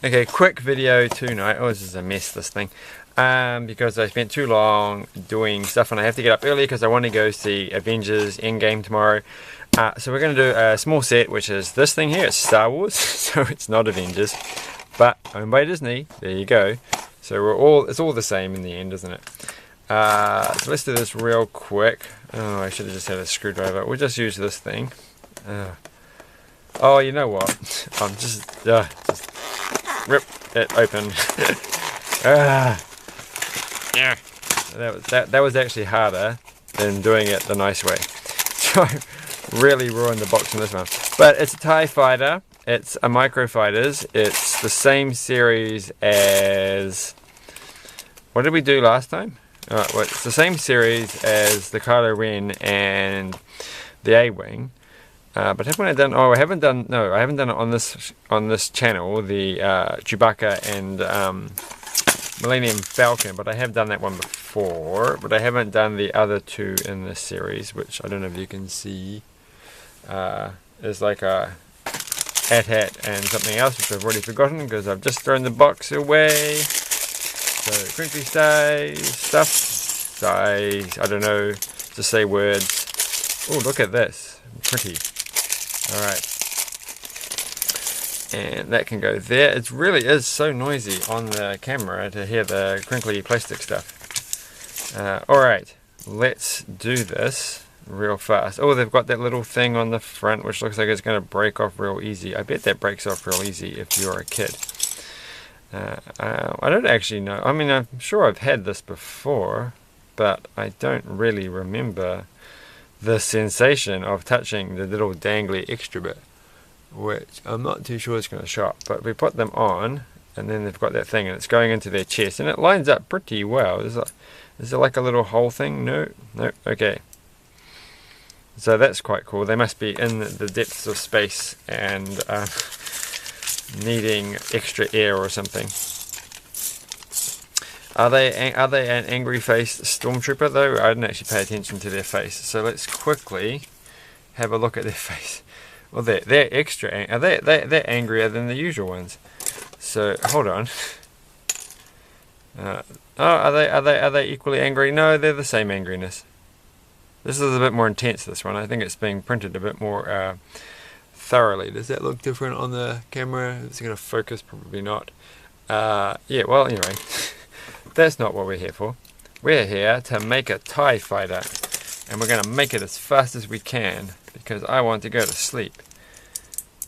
Okay, quick video tonight. Oh, this is a mess, this thing. Because I spent too long doing stuff and I have to get up early because I want to go see Avengers Endgame tomorrow. So we're going to do a small set, which is this thing here. It's Star Wars, so it's not Avengers, but owned by Disney. There you go. So it's all the same in the end, isn't it? So let's do this real quick. Oh, I should have just had a screwdriver. We'll just use this thing. Oh, you know what? I'm just rip it open. Yeah. That was actually harder than doing it the nice way. So I really ruined the box on this one. But it's a TIE fighter. It's a Microfighters. It's the same series as... What did we do last time? Well, it's the same series as the Kylo Ren and the A-Wing. But haven't I done? Oh, I haven't done. No, I haven't done it on this channel. The Chewbacca and Millennium Falcon, but I have done that one before. But I haven't done the other two in this series, which I don't know if you can see. There's like a AT-AT and something else, which I've already forgotten because I've just thrown the box away. So crinkly stuff. I don't know. Just say words. Oh, look at this. Pretty. Alright, and that can go there. It really is so noisy on the camera to hear the crinkly plastic stuff. Alright, let's do this real fast. Oh, they've got that little thing on the front which looks like it's going to break off real easy. I bet that breaks off real easy if you're a kid. I don't actually know. I mean, I'm sure I've had this before, but I don't really remember the sensation of touching the little dangly extra bit, which I'm not too sure it's going to show up. But we put them on, and then they've got that thing, and it's going into their chest, and it lines up pretty well. Is there like a little hole thing? No, okay. So that's quite cool. They must be in the depths of space and needing extra air or something. Are they an angry-faced stormtrooper though? I didn't actually pay attention to their face. So let's quickly have a look at their face. Well, they're extra. They're angrier than the usual ones. So hold on. Oh, are they equally angry? No, they're the same angriness. This is a bit more intense. This one. I think it's being printed a bit more thoroughly. Does that look different on the camera? Is it going to focus? Probably not. Yeah. Well, anyway. That's not what we're here for. We're here to make a TIE fighter, and we're going to make it as fast as we can because I want to go to sleep.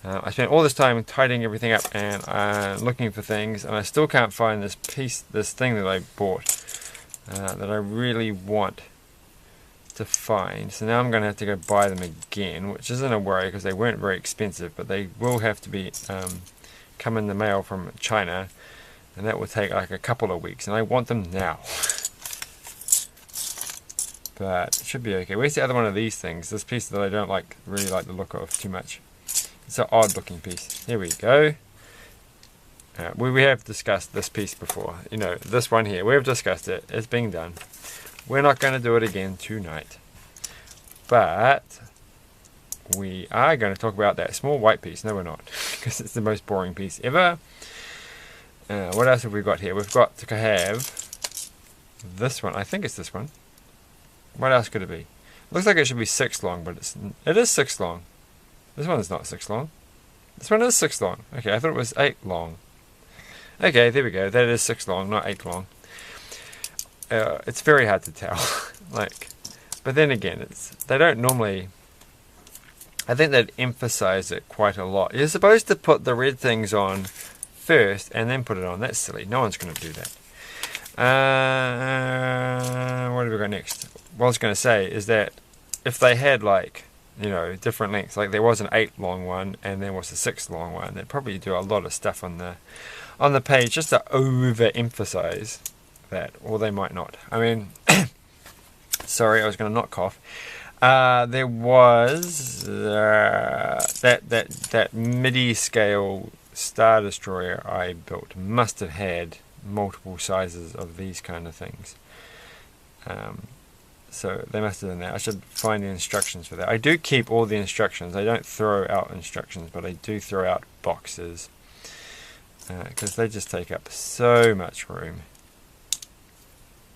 I spent all this time tidying everything up and looking for things, and I still can't find this thing that I bought that I really want to find. So now I'm going to have to go buy them again, which isn't a worry because they weren't very expensive, but they will have to be come in the mail from China. And that will take like a couple of weeks, and I want them now. But it should be okay. Where's the other one of these things? This piece that I don't really like the look of too much. It's an odd looking piece. Here we go. We have discussed this piece before. You know, this one here. We've discussed it. It's being done. We're not going to do it again tonight. But we are going to talk about that small white piece. No, we're not. Because it's the most boring piece ever. What else have we got here? We've got to have this one. I think it's this one. What else could it be? Looks like it should be 6 long, but it is 6 long. This one is not 6 long. This one is 6 long. Okay, I thought it was 8 long. Okay, there we go. That is 6 long, not 8 long. It's very hard to tell. But then again, they don't normally. I think they'd emphasize it quite a lot. You're supposed to put the red things on first and then put it on. That's silly. No one's going to do that. What have we got next? What I was going to say is that if they had different lengths, like there was an 8 long one and there was a 6 long one, they'd probably do a lot of stuff on the page just to overemphasize that, or they might not. I mean, sorry, I was going to not cough. There was that MIDI scale Star Destroyer I built must have had multiple sizes of these kind of things. So they must have done that. I should find the instructions for that. I do keep all the instructions. I don't throw out instructions, but I do throw out boxes because they just take up so much room.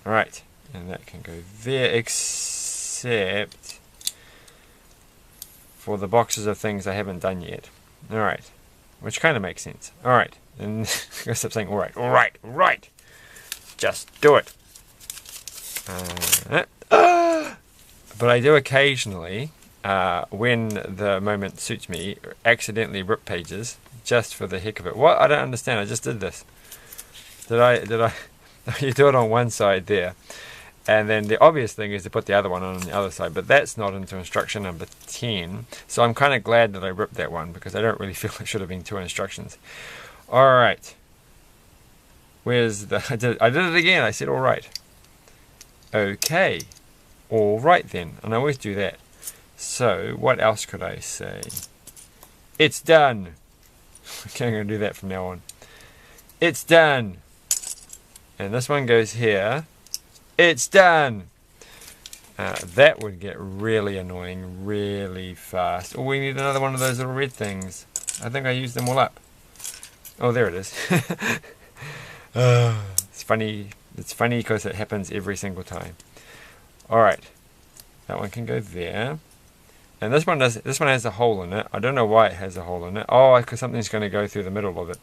Alright, and that can go there, except for the boxes of things I haven't done yet. Alright, which kind of makes sense. Alright, and I gotta stop saying alright, alright, alright! Just do it! But I do occasionally, when the moment suits me, accidentally rip pages just for the heck of it. What? I don't understand. I just did this. Did I? You do it on one side there, and then the obvious thing is to put the other one on the other side, but that's not into instruction number 10. So I'm kind of glad that I ripped that one, because I don't really feel it should have been 2 instructions. All right. Where's the? I did it again. I said all right. Okay. All right then, and I always do that. So what else could I say? It's done. Okay, I'm going to do that from now on. It's done. And this one goes here. It's done. That would get really annoying really fast. Oh, we need another one of those little red things. I think I used them all up. Oh, there it is. It's funny. It's funny because it happens every single time. All right, that one can go there. And this one does. This one has a hole in it. I don't know why it has a hole in it. Oh, because something's going to go through the middle of it.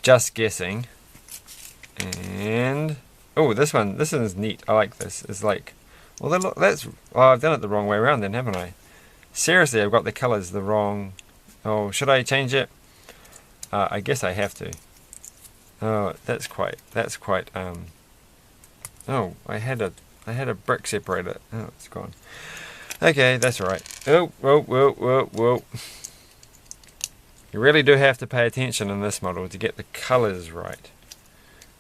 Just guessing. And oh, this one. This one's neat. I like this. It's like, well, that's. Oh, I've done it the wrong way around then, haven't I? Seriously, I've got the colours the wrong. Oh, should I change it? I guess I have to. Oh, that's quite. Oh, I had a brick separator. Oh, it's gone. Okay, that's all right. Oh, whoa, whoa, whoa, whoa. You really do have to pay attention in this model to get the colours right.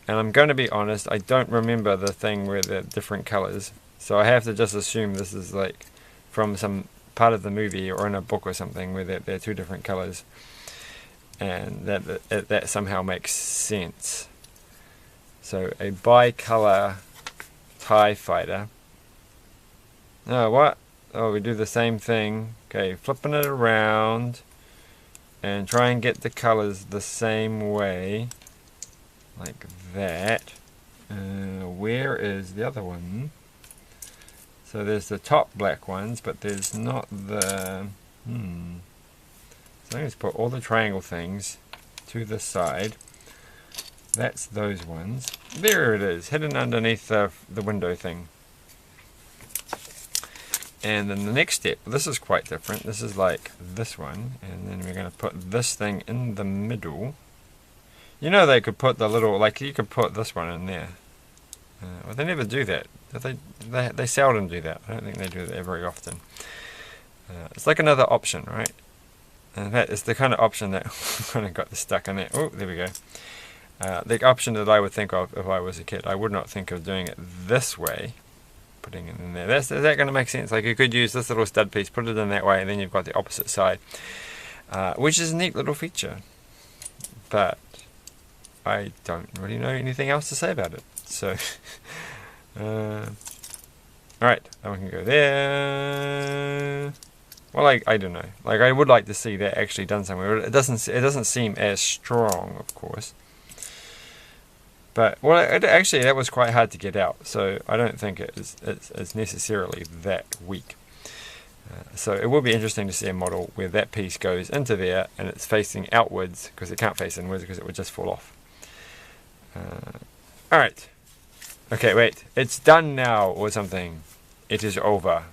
And I'm going to be honest, I don't remember the thing where they're different colours. So I have to just assume this is like from some part of the movie or in a book or something where they're 2 different colours. And that somehow makes sense. So a bicolour TIE fighter. Oh, what? Oh, we do the same thing. Okay, flipping it around and try and get the colors the same way, like that. Where is the other one? So there's the top black ones, but there's not the so let's put all the triangle things to the side. That's those ones. There it is, hidden underneath the window thing. And then the next step, this is quite different. This is like this one, and then we're going to put this thing in the middle. You know, they could put the little, like you could put this one in there. Well, they never do that. They seldom do that. I don't think they do that very often. It's like another option, right? And that is the kind of option that kind of got stuck in there. Oh, there we go. The option that I would think of if I was a kid. I would not think of doing it this way. Putting it in there. Is that going to make sense? Like you could use this little stud piece, put it in that way, and then you've got the opposite side, which is a neat little feature. But I don't really know anything else to say about it. So, alright, that one can go there. Well, I don't know. Like I would like to see that actually done somewhere. It doesn't seem as strong, of course. But well, actually that was quite hard to get out, so I don't think it's necessarily that weak. So it will be interesting to see a model where that piece goes into there and it's facing outwards, because it can't face inwards because it would just fall off. Alright. Okay, wait. It's done now or something. It is over.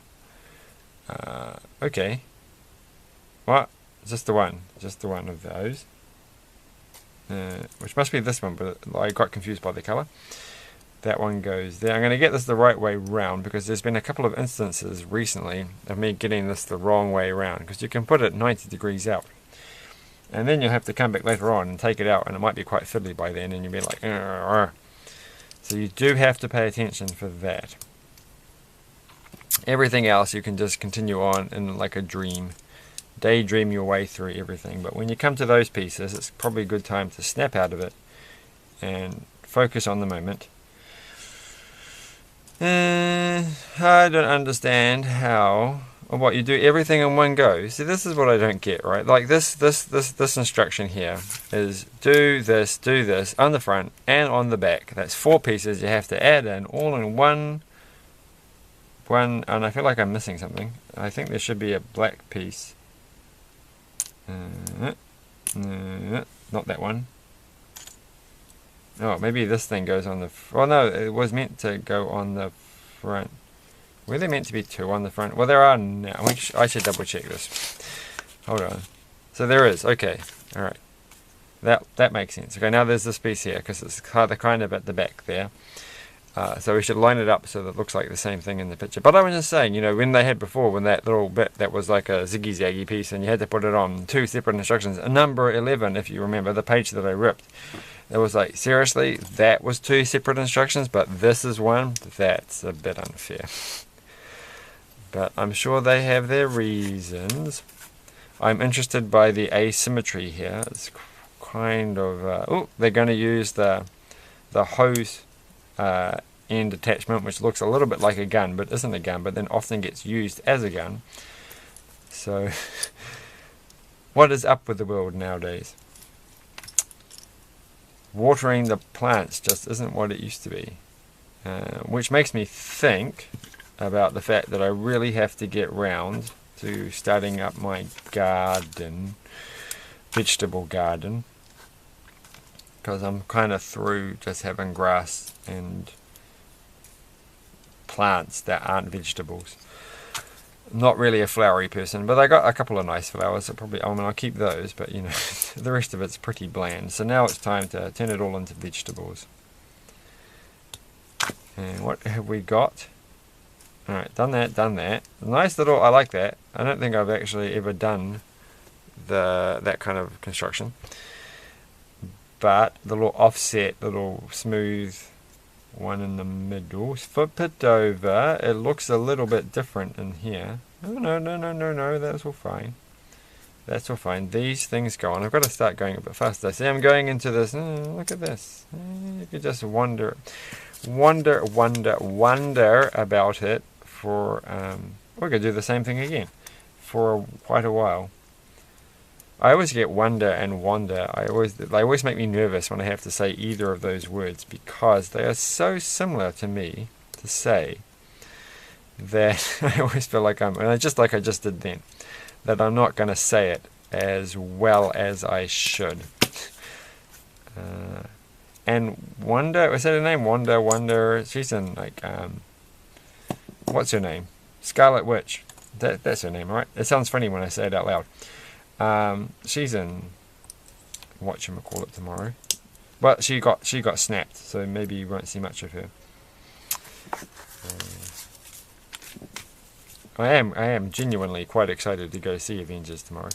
Okay. What? Just the one of those. Which must be this one, but I got confused by the colour. That one goes there. I'm going to get this the right way round, because there's been a couple of instances recently of me getting this the wrong way round, because you can put it 90 degrees out. And then you'll have to come back later on and take it out, and it might be quite fiddly by then, and you'll be like, arr. So you do have to pay attention for that. Everything else you can just continue on in like a dream. Daydream your way through everything, but when you come to those pieces, it's probably a good time to snap out of it and focus on the moment. I don't understand how. Oh, Or what, you do everything in one go? See, this is what I don't get, right? Like this instruction here is do this on the front and on the back. That's 4 pieces you have to add in all in one, and I feel like I'm missing something. I think there should be a black piece. Not that one. Oh, maybe this thing goes on the... Oh no, it was meant to go on the front. Were there meant to be 2 on the front? Well, there are now. I should double check this. Hold on. So there is. Okay. Alright. That makes sense. Okay, now there's this piece here, because it's kind of at the back there. So we should line it up so that it looks like the same thing in the picture. But I was just saying, you know, when they had before, when that little bit that was like a ziggy-zaggy piece and you had to put it on 2 separate instructions. Number 11, if you remember, the page that I ripped. It was like, seriously, that was 2 separate instructions, but this is one? That's a bit unfair. But I'm sure they have their reasons. I'm interested by the asymmetry here. It's kind of... oh, they're going to use the hose end attachment, which looks a little bit like a gun, but isn't a gun, but then often gets used as a gun. So, what is up with the world nowadays? Watering the plants just isn't what it used to be. Which makes me think about the fact that I really have to get round to starting up my garden, vegetable garden, because I'm kind of through just having grass and plants that aren't vegetables. Not really a flowery person, but I got a couple of nice flowers. I'll keep those, but you know, the rest of it's pretty bland. So now it's time to turn it all into vegetables. And what have we got? Alright, done that. Nice little, I like that. I don't think I've actually ever done that kind of construction. But the little offset, little smooth one in the middle. Flip it over. It looks a little bit different in here. Oh, no, that's all fine. That's all fine. These things go on. I've got to start going a bit faster. See, I'm going into this. Look at this. You could just wonder about it for, we're going to do the same thing again for quite a while. I always get wonder and wander. They always make me nervous when I have to say either of those words, because they are so similar to me to say that I always feel like just like I just did then, that I'm not going to say it as well as I should. And Wonder, was that her name? Wonder. She's in like, what's her name? Scarlet Witch. That's her name, right? It sounds funny when I say it out loud. She's in whatchamacallit tomorrow. But she got snapped, so maybe you won't see much of her. I am genuinely quite excited to go see Avengers tomorrow.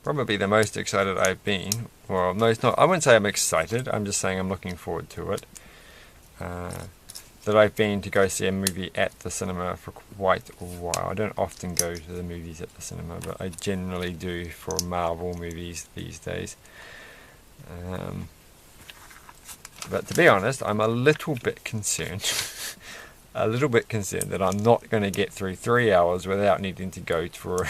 Probably the most excited I've been. Well, no, it's not. I wouldn't say I'm excited. I'm just saying I'm looking forward to it. That I've been to go see a movie at the cinema for quite a while. I don't often go to the movies at the cinema, but I generally do for Marvel movies these days. But to be honest, I'm a little bit concerned. That I'm not going to get through 3 hours without needing to go to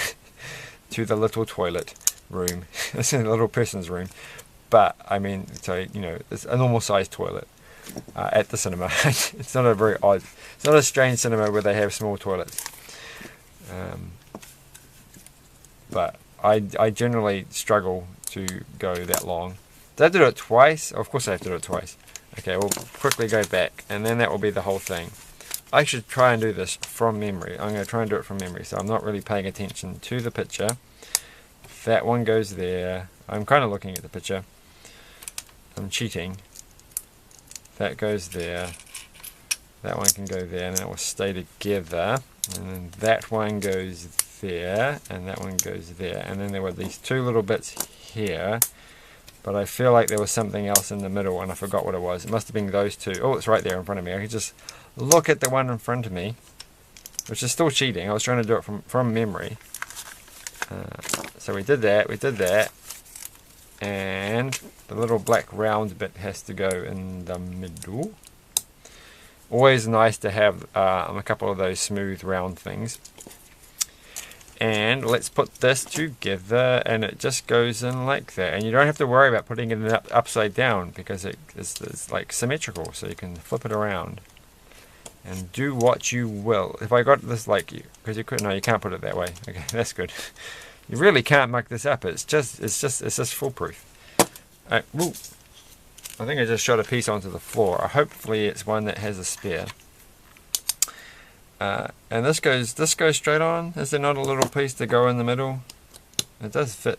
the little toilet room. It's a little person's room. But, I mean, so, you know, it's a normal sized toilet. At the cinema. It's not a very odd, it's not a strange cinema where they have small toilets. But I generally struggle to go that long. Did I have to do it twice? Oh, of course I have to do it twice. Okay, we'll quickly go back, and then that will be the whole thing. I should try and do this from memory. I'm going to try and do it from memory, so I'm not really paying attention to the picture. That one goes there. I'm kind of looking at the picture. I'm cheating. That goes there. That one can go there, and that will stay together. And then that one goes there, and that one goes there. And then there were these two little bits here. But I feel like there was something else in the middle, and I forgot what it was. It must have been those two. Oh, it's right there in front of me. I could just look at the one in front of me, which is still cheating. I was trying to do it from memory. So we did that. And the little black round bit has to go in the middle. Always nice to have a couple of those smooth round things. And let's put this together, and it just goes in like that. And you don't have to worry about putting it upside down because it's like symmetrical, so you can flip it around and do what you will. If I got this like you, because you couldn't, no, you can't put it that way. Okay, that's good. You really can't muck this up. It's just foolproof. Woo. I think I just shot a piece onto the floor. Hopefully it's one that has a spare. And this goes straight on. Is there not a little piece to go in the middle? It does fit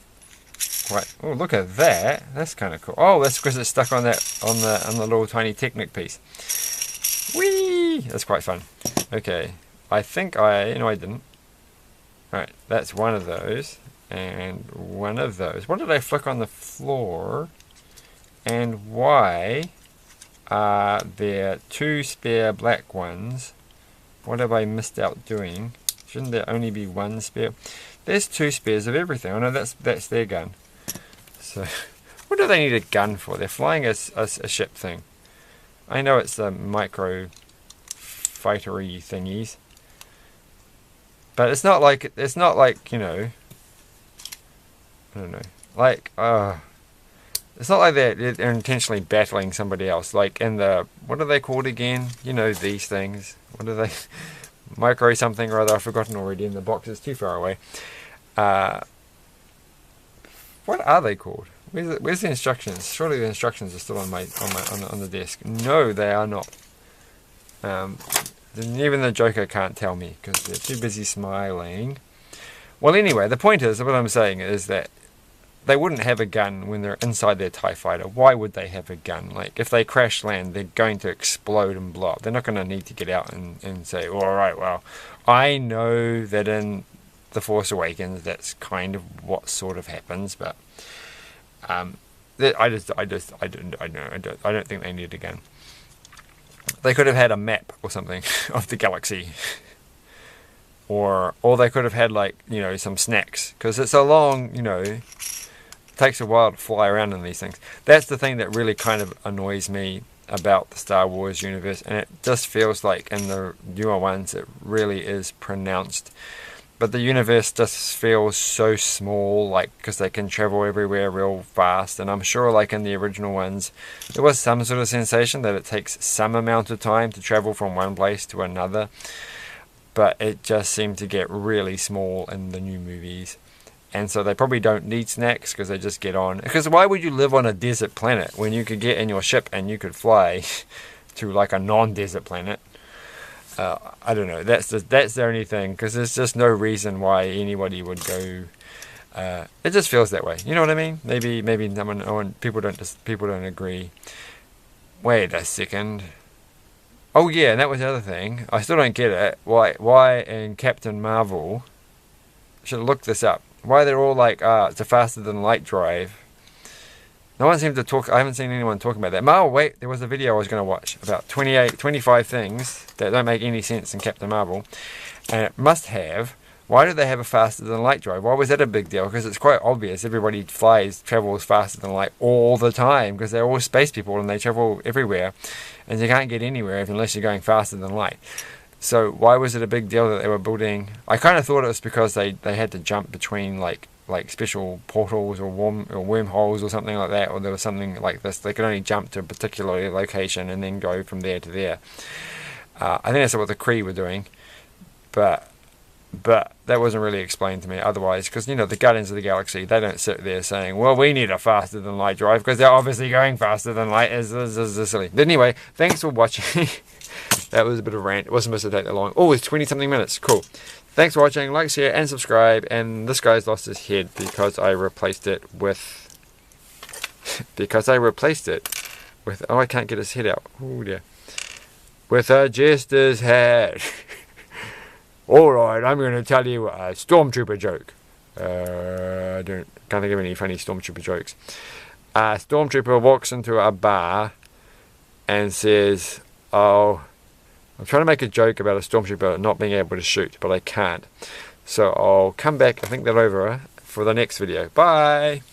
quite. Oh, look at that. That's kind of cool. Oh, that's because it's stuck on that on the little tiny Technic piece. Whee! That's quite fun. Okay, I think no, I didn't. All right, that's one of those and one of those. What did I flick on the floor? And why are there 2 spare black ones? What have I missed out doing? Shouldn't there only be 1 spare? There's 2 spares of everything. Oh no, that's their gun. So, what do they need a gun for? They're flying a ship thing. I know it's the Microfighter-y thingies, but it's not like you know. I don't know. Like it's not like they're intentionally battling somebody else. Like in the, what are they called again? You know, these things. What are they? Micro something or other. I've forgotten already. In the box is too far away. What are they called? Where's the instructions? Surely the instructions are still on the desk. No, they are not. Even the Joker can't tell me because they're too busy smiling. Well, anyway, the point is, what I'm saying is that they wouldn't have a gun when they're inside their TIE fighter. Why would they have a gun? Like, if they crash land, they're going to explode and blow up. They're not going to need to get out and say, oh, all right, well, I know that in The Force Awakens, that's kind of what sort of happens, but I don't think they need a gun. They could have had a map or something of the galaxy. Or they could have had, like, you know, some snacks. Because it's a long, you know, it takes a while to fly around in these things. That's the thing that really kind of annoys me about the Star Wars universe. And it just feels like in the newer ones it really is pronounced. But the universe just feels so small, like, because they can travel everywhere real fast. And I'm sure, like, in the original ones, there was some sort of sensation that it takes some amount of time to travel from one place to another. But it just seemed to get really small in the new movies. And so they probably don't need snacks because they just get on. Because why would you live on a desert planet when you could get in your ship and you could fly to, like, a non-desert planet? I don't know. That's the only thing, because there's just no reason why anybody would go. It just feels that way. You know what I mean? Maybe people don't agree. Wait a second. Oh yeah, and that was the other thing. I still don't get it. Why in Captain Marvel? I should have looked this up. Why they're all like, it's a faster than light drive. No one seemed to talk. I haven't seen anyone talking about that. Oh, wait, there was a video I was going to watch about 25 things that don't make any sense in Captain Marvel. And it must have. Why do they have a faster than light drive? Why was that a big deal? Because it's quite obvious. Everybody travels faster than light all the time because they're all space people and they travel everywhere. And you can't get anywhere unless you're going faster than light. So why was it a big deal that they were building? I kind of thought it was because they had to jump between like special portals or wormholes or something like that, or there was something like this. They could only jump to a particular location and then go from there to there. I think that's what the Kree were doing, but that wasn't really explained to me otherwise, because, you know, the Guardians of the Galaxy, they don't sit there saying, well, we need a faster than light drive, because they're obviously going faster than light. Is silly. But anyway, thanks for watching. That was a bit of a rant. It wasn't supposed to take that long. Oh, it's 20 something minutes. Cool. Thanks for watching. Like, share, and subscribe. And this guy's lost his head because I replaced it with... Oh, I can't get his head out. Oh, dear. With a jester's hat. Alright, I'm going to tell you a Stormtrooper joke. Can't think of any funny Stormtrooper jokes. A Stormtrooper walks into a bar and says, oh... I'm trying to make a joke about a Stormtrooper not being able to shoot, but I can't. So I'll come back and think that over for the next video. Bye!